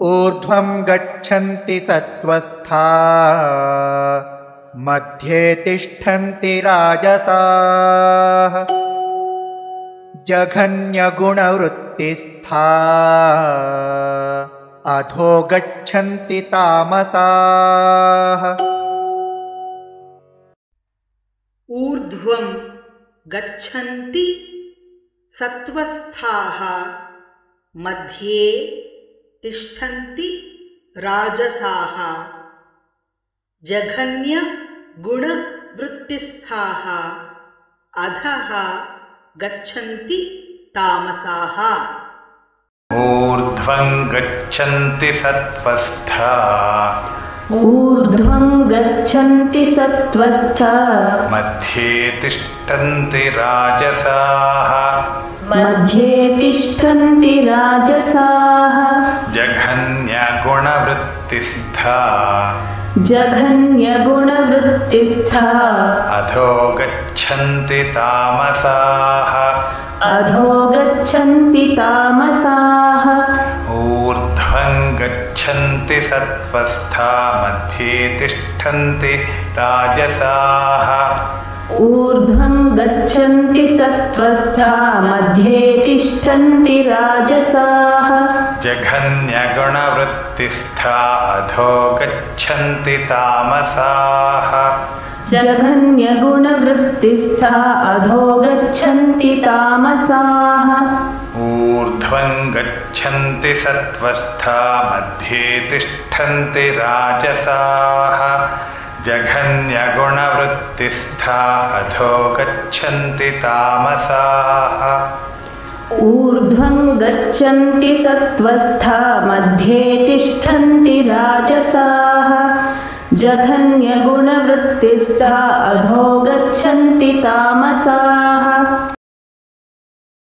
ऊर्ध्वं गच्छन्ति सत्त्वस्था मध्ये तिष्ठन्ति राजसाः जघन्यगुणवृत्तिस्था अधो गच्छन्ति तामसाः। ऊर्ध्वं गच्छन्ति सत्त्वस्थाः मध्ये तिष्ठन्ति राजसाः जघन्यगुणवृत्तिस्थाः अधः गच्छन्ति तामसाः। ऊर्ध्वं गच्छन्ति सत्त्वस्था ऊर्ध्वं गच्छन्ति सत्त्वस्था मध्ये तिष्ठन्ति राजसाः मध्ये तिष्ठन्ति राजसाः जघन्यगुणवृत्तिस्था जघन्यगुणवृत्तिस्था अधो गच्छन्ति तामसाः अधो गच्छन्ति तामसाः। ऊर्ध्वं गच्छन्ति सत्त्वस्था मध्ये तिष्ठन्ति राजसाः ऊर्ध्वं गच्छन्ति सत्त्वस्था मध्ये तिष्ठन्ति राजसाः जघन्यगुणवृत्तिस्था अधो गच्छन्ति तामसाः जघन्यगुणवृत्तिस्था अधो गच्छन्ति तामसाः। ऊर्ध्वं गच्छन्ति सत्त्वस्था मध्ये तिष्ठन्ति राजसाः जघन्यगुणवृत्तिस्था अधो गच्छन्ति तामसाः। ऊर्ध्वं गच्छन्ति सत्त्वस्था मध्ये तिष्ठन्ति राजसाः जघन्यगुणवृत्तिस्था अधो गच्छन्ति तामसाः।